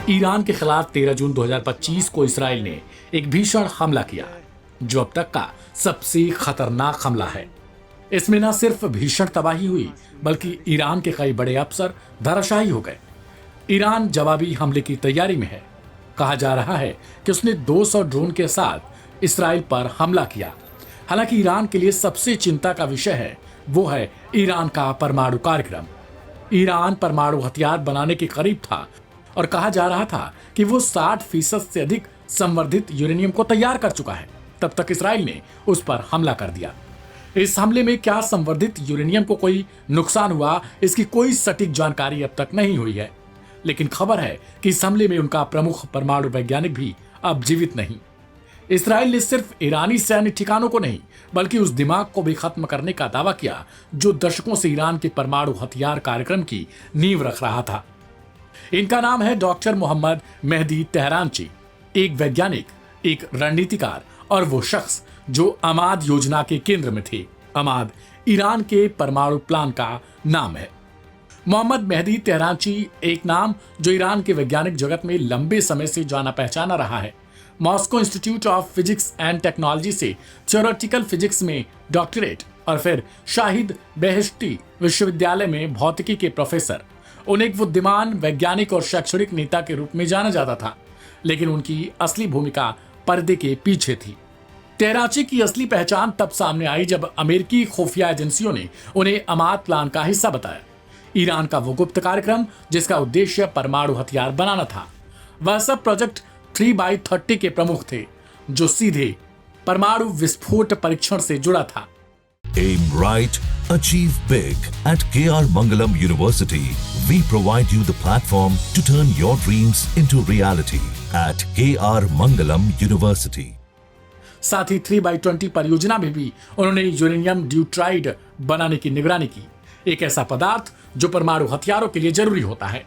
Iran के खिलाफ 13 जून 2025 को इसराइल ने एक भीषण हमला किया, जो अब तक का सबसे खतरनाक हमला है। इसमें न सिर्फ भीषण तबाही हुई, बल्कि ईरान के कई बड़े अफसर धराशायी हो गए। ईरान जवाबी हमले की तैयारी में है। कहा जा रहा है कि उसने 200 ड्रोन के साथ इसराइल पर हमला किया। हालांकि ईरान के लिए सबसे चिंता का विषय है वो है ईरान का परमाणु कार्यक्रम। ईरान परमाणु हथियार बनाने के करीब था और कहा जा रहा था कि वो 60% से अधिक संवर्धित यूरेनियम को तैयार कर चुका है। तब तक इसराइल ने उस पर हमला कर दिया। इस हमले में क्या संवर्धित यूरेनियम को कोई नुकसान हुआ, इसकी कोई सटीक जानकारी अब तक नहीं हुई है। लेकिन खबर है कि इस हमले में उनका प्रमुख परमाणु वैज्ञानिक भी अब जीवित नहीं। इसराइल ने सिर्फ ईरानी सैन्य ठिकानों को नहीं, बल्कि उस दिमाग को भी खत्म करने का दावा किया जो दशकों से ईरान के परमाणु हथियार कार्यक्रम की नींव रख रहा था। इनका नाम है डॉक्टर मोहम्मद मेहदी तेहरानची, एक वैज्ञानिक, एक रणनीतिकार और वो शख्स जो अमाद योजना के केंद्र में थे। अमाद ईरान के परमाणु प्लान का नाम है। मोहम्मद मेहदी तेहरानची एक नाम जो ईरान के वैज्ञानिक जगत में लंबे समय से जाना पहचाना रहा है। Moscow institute of physics and technology से थ्योरेटिकल फिजिक्स में डॉक्टरेट और फिर शाहिद बेहेश्ती विश्वविद्यालय में भौतिकी के प्रोफेसर। उन्हें एक बुद्धिमान वैज्ञानिक और शैक्षणिक नेता के रूप में जाना जाता था, लेकिन उनकी असली भूमिका पर्दे के पीछे थी। तेहरांची की असली पहचान तब सामने आई जब अमेरिकी खुफिया एजेंसियों ने उन्हें अमाद प्लान का हिस्सा बताया। ईरान का वो गुप्त कार्यक्रम जिसका उद्देश्य परमाणु हथियार बनाना था। वह सब प्रोजेक्ट 3x30 के प्रमुख थे, जो सीधे परमाणु विस्फोट परीक्षण से जुड़ा था। Aim right, achieve big. At KR Mangalam University, we provide you the platform to turn your dreams into reality. At KR Mangalam University. साथ ही 3x20 परियोजना में भी उन्होंने यूरेनियम ड्यूट्राइड बनाने की निगरानी की, एक ऐसा पदार्थ जो परमाणु हथियारों के लिए जरूरी होता है।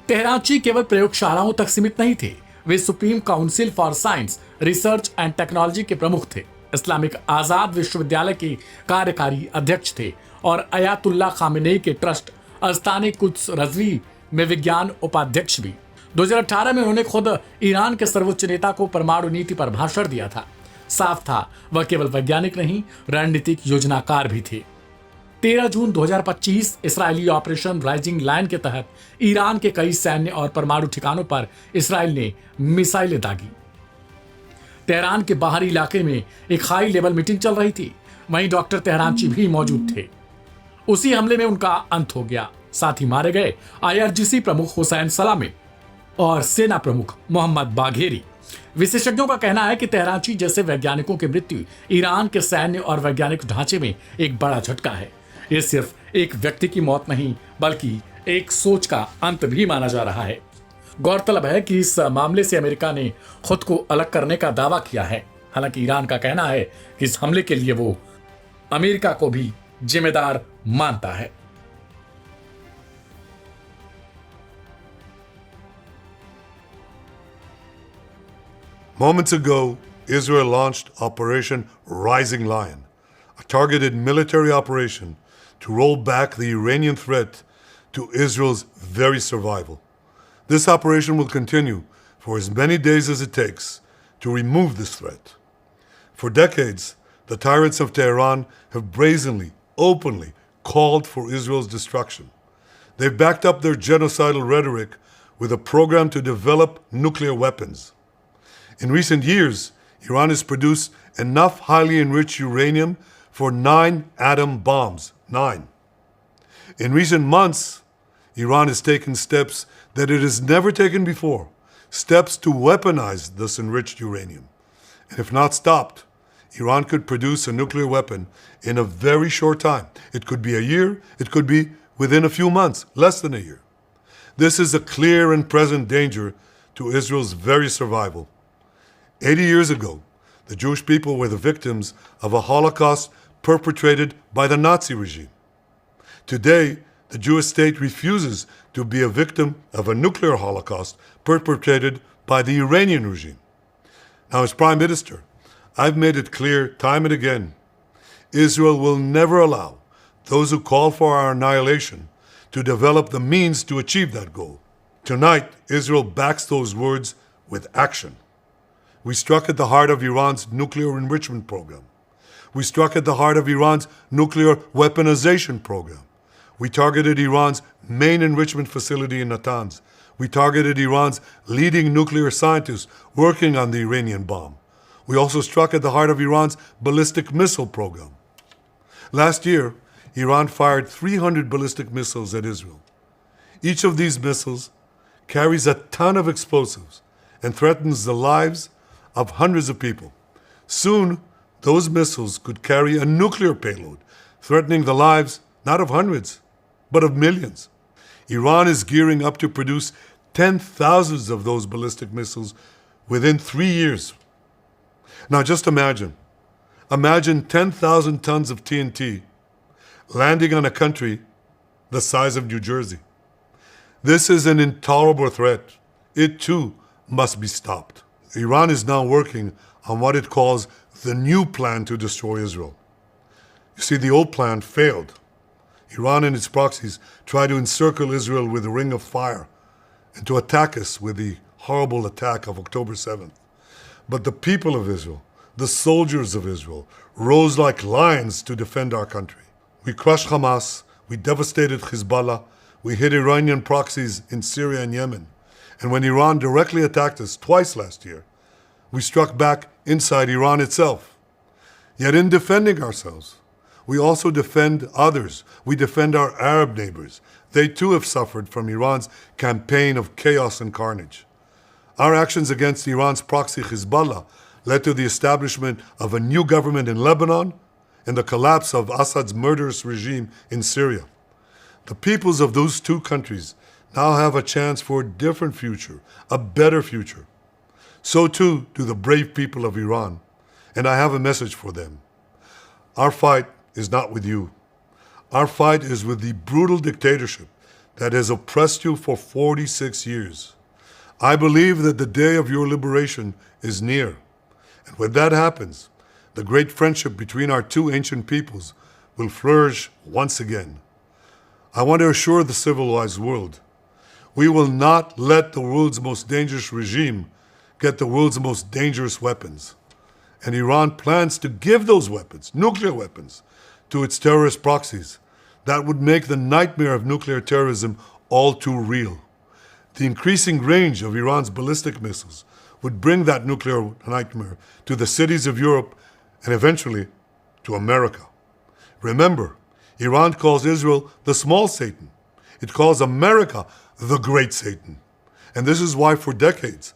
तेहरांची केवल प्रयोगशालाओं तक सीमित नहीं थे, वे supreme council for science, research and technology के प्रमुख थे, इस्लामिक आजाद विश्वविद्यालय के कार्यकारी अध्यक्ष थे और अयातुल्ला खामेनेई के ट्रस्ट अस्ताने कुद्स रज़वी में विज्ञान उपाध्यक्ष भी। 2018 में उन्होंने खुद ईरान के सर्वोच्च नेता को परमाणु नीति पर भाषण दिया था। साफ था वह केवल वैज्ञानिक नहीं, रणनीतिक योजनाकार भी थे। 13 जून 2025 इसराइली ऑपरेशन राइजिंग लाइन के तहत ईरान के कई सैन्य और परमाणु ठिकानों पर इसराइल ने मिसाइलें दागी। तेहरान के बाहरी इलाके में एक हाई लेवल मीटिंग चल रही थी, वहीं डॉक्टर तेहरांची भी मौजूद थे। उसी हमले में उनका अंत हो गया। साथ ही मारे गए IRGC प्रमुख हुसैन सलामी और सेना प्रमुख मोहम्मद बाघेरी। विशेषज्ञों का कहना है कि तेहरांची जैसे वैज्ञानिकों की मृत्यु ईरान के सैन्य और वैज्ञानिक ढांचे में एक बड़ा झटका है। ये सिर्फ एक व्यक्ति की मौत नहीं, बल्कि एक सोच का अंत भी माना जा रहा है। गौरतलब है कि इस मामले से अमेरिका ने खुद को अलग करने का दावा किया है। हालांकि ईरान का कहना है कि इस हमले के लिए वो अमेरिका को भी जिम्मेदार मानता है। Moments ago, Israel launched Operation Rising Lion, a targeted military operation to roll back the Iranian threat to Israel's very survival. This operation will continue for as many days as it takes to remove this threat. For decades, the tyrants of Tehran have brazenly, openly called for Israel's destruction. They've backed up their genocidal rhetoric with a program to develop nuclear weapons. In recent years, Iran has produced enough highly enriched uranium for 9 atom bombs. 9. In recent months, Iran has taken steps that it has never taken before, steps to weaponize this enriched uranium. And if not stopped, Iran could produce a nuclear weapon in a very short time. It could be a year, it could be within a few months, less than a year. This is a clear and present danger to Israel's very survival. 80 years ago, the Jewish people were the victims of a Holocaust perpetrated by the Nazi regime. Today, the Jewish state refuses to be a victim of a nuclear Holocaust perpetrated by the Iranian regime. Now, as Prime Minister, I've made it clear time and again, Israel will never allow those who call for our annihilation to develop the means to achieve that goal. Tonight, Israel backs those words with action. We struck at the heart of Iran's nuclear enrichment program. We struck at the heart of Iran's nuclear weaponization program. We targeted Iran's main enrichment facility in Natanz. We targeted Iran's leading nuclear scientists working on the Iranian bomb. We also struck at the heart of Iran's ballistic missile program. Last year, Iran fired 300 ballistic missiles at Israel. Each of these missiles carries a ton of explosives and threatens the lives of hundreds of people. Soon, those missiles could carry a nuclear payload, threatening the lives not of hundreds, but of millions. Iran is gearing up to produce 10,000 of those ballistic missiles within 3 years. Now just imagine 10,000 tons of TNT landing on a country the size of New Jersey. This is an intolerable threat. It too must be stopped. Iran is now working on what it calls the new plan to destroy Israel. You see, the old plan failed. Iran and its proxies tried to encircle Israel with a ring of fire and to attack us with the horrible attack of October 7th. But the people of Israel, the soldiers of Israel, rose like lions to defend our country. We crushed Hamas, we devastated Hezbollah, we hit Iranian proxies in Syria and Yemen. And when Iran directly attacked us twice last year, we struck back inside Iran itself. Yet in defending ourselves, we also defend others. We defend our Arab neighbors. They too have suffered from Iran's campaign of chaos and carnage. Our actions against Iran's proxy Hezbollah led to the establishment of a new government in Lebanon and the collapse of Assad's murderous regime in Syria. The peoples of those two countries now have a chance for a different future, a better future. So too do the brave people of Iran, and I have a message for them. Our fight is not with you. Our fight is with the brutal dictatorship that has oppressed you for 46 years. I believe that the day of your liberation is near. And when that happens, the great friendship between our two ancient peoples will flourish once again. I want to assure the civilized world, we will not let the world's most dangerous regime get the world's most dangerous weapons. And Iran plans to give those weapons, nuclear weapons, to its terrorist proxies. That would make the nightmare of nuclear terrorism all too real. The increasing range of Iran's ballistic missiles would bring that nuclear nightmare to the cities of Europe and eventually to America. Remember, Iran calls Israel the small Satan. It calls America the great Satan. And this is why for decades,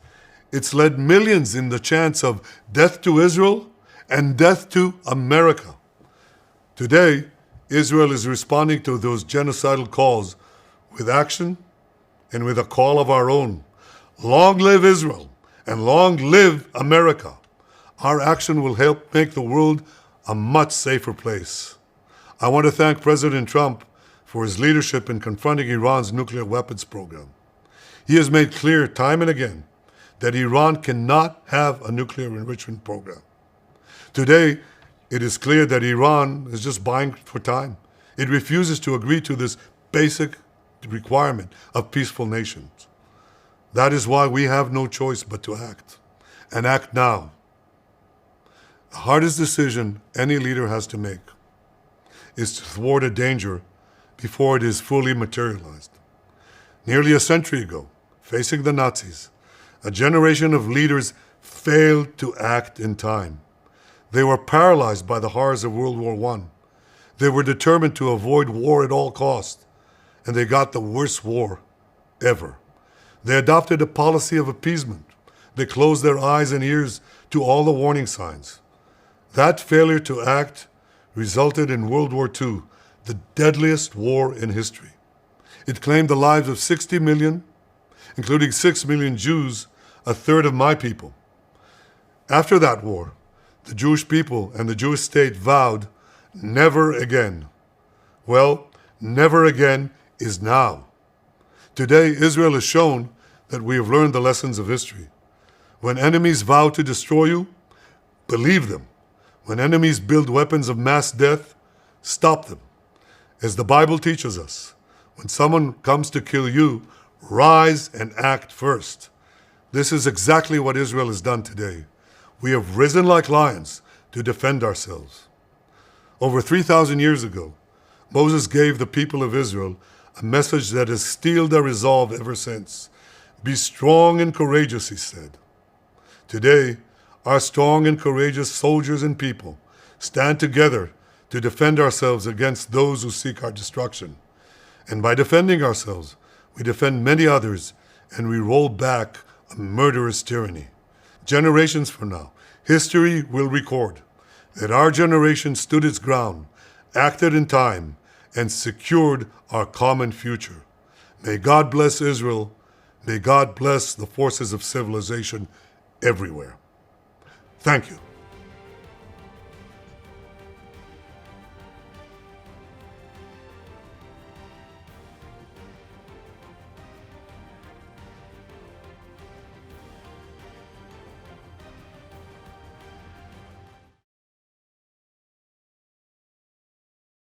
it's led millions in the chants of death to Israel and death to America. Today, Israel is responding to those genocidal calls with action and with a call of our own. Long live Israel and long live America. Our action will help make the world a much safer place. I want to thank President Trump for his leadership in confronting Iran's nuclear weapons program. He has made clear time and again that Iran cannot have a nuclear enrichment program. Today, it is clear that Iran is just buying for time. It refuses to agree to this basic requirement of peaceful nations. That is why we have no choice but to act, and act now. The hardest decision any leader has to make is to thwart a danger before it is fully materialized. Nearly a century ago, facing the Nazis, a generation of leaders failed to act in time. They were paralyzed by the horrors of World War I. They were determined to avoid war at all costs, and they got the worst war ever. They adopted a policy of appeasement. They closed their eyes and ears to all the warning signs. That failure to act resulted in World War II, the deadliest war in history. It claimed the lives of 60 million, including 6 million Jews, a third of my people. After that war, the Jewish people and the Jewish state vowed, never again. Well, never again is now. Today, Israel has shown that we have learned the lessons of history. When enemies vow to destroy you, believe them. When enemies build weapons of mass death, stop them. As the Bible teaches us, when someone comes to kill you, rise and act first. This is exactly what Israel has done today. We have risen like lions to defend ourselves. Over 3,000 years ago, Moses gave the people of Israel a message that has steeled their resolve ever since. Be strong and courageous, he said. Today, our strong and courageous soldiers and people stand together to defend ourselves against those who seek our destruction. And by defending ourselves, we defend many others and we roll back a murderous tyranny. Generations from now, history will record that our generation stood its ground, acted in time, and secured our common future. May God bless Israel. May God bless the forces of civilization everywhere. Thank you.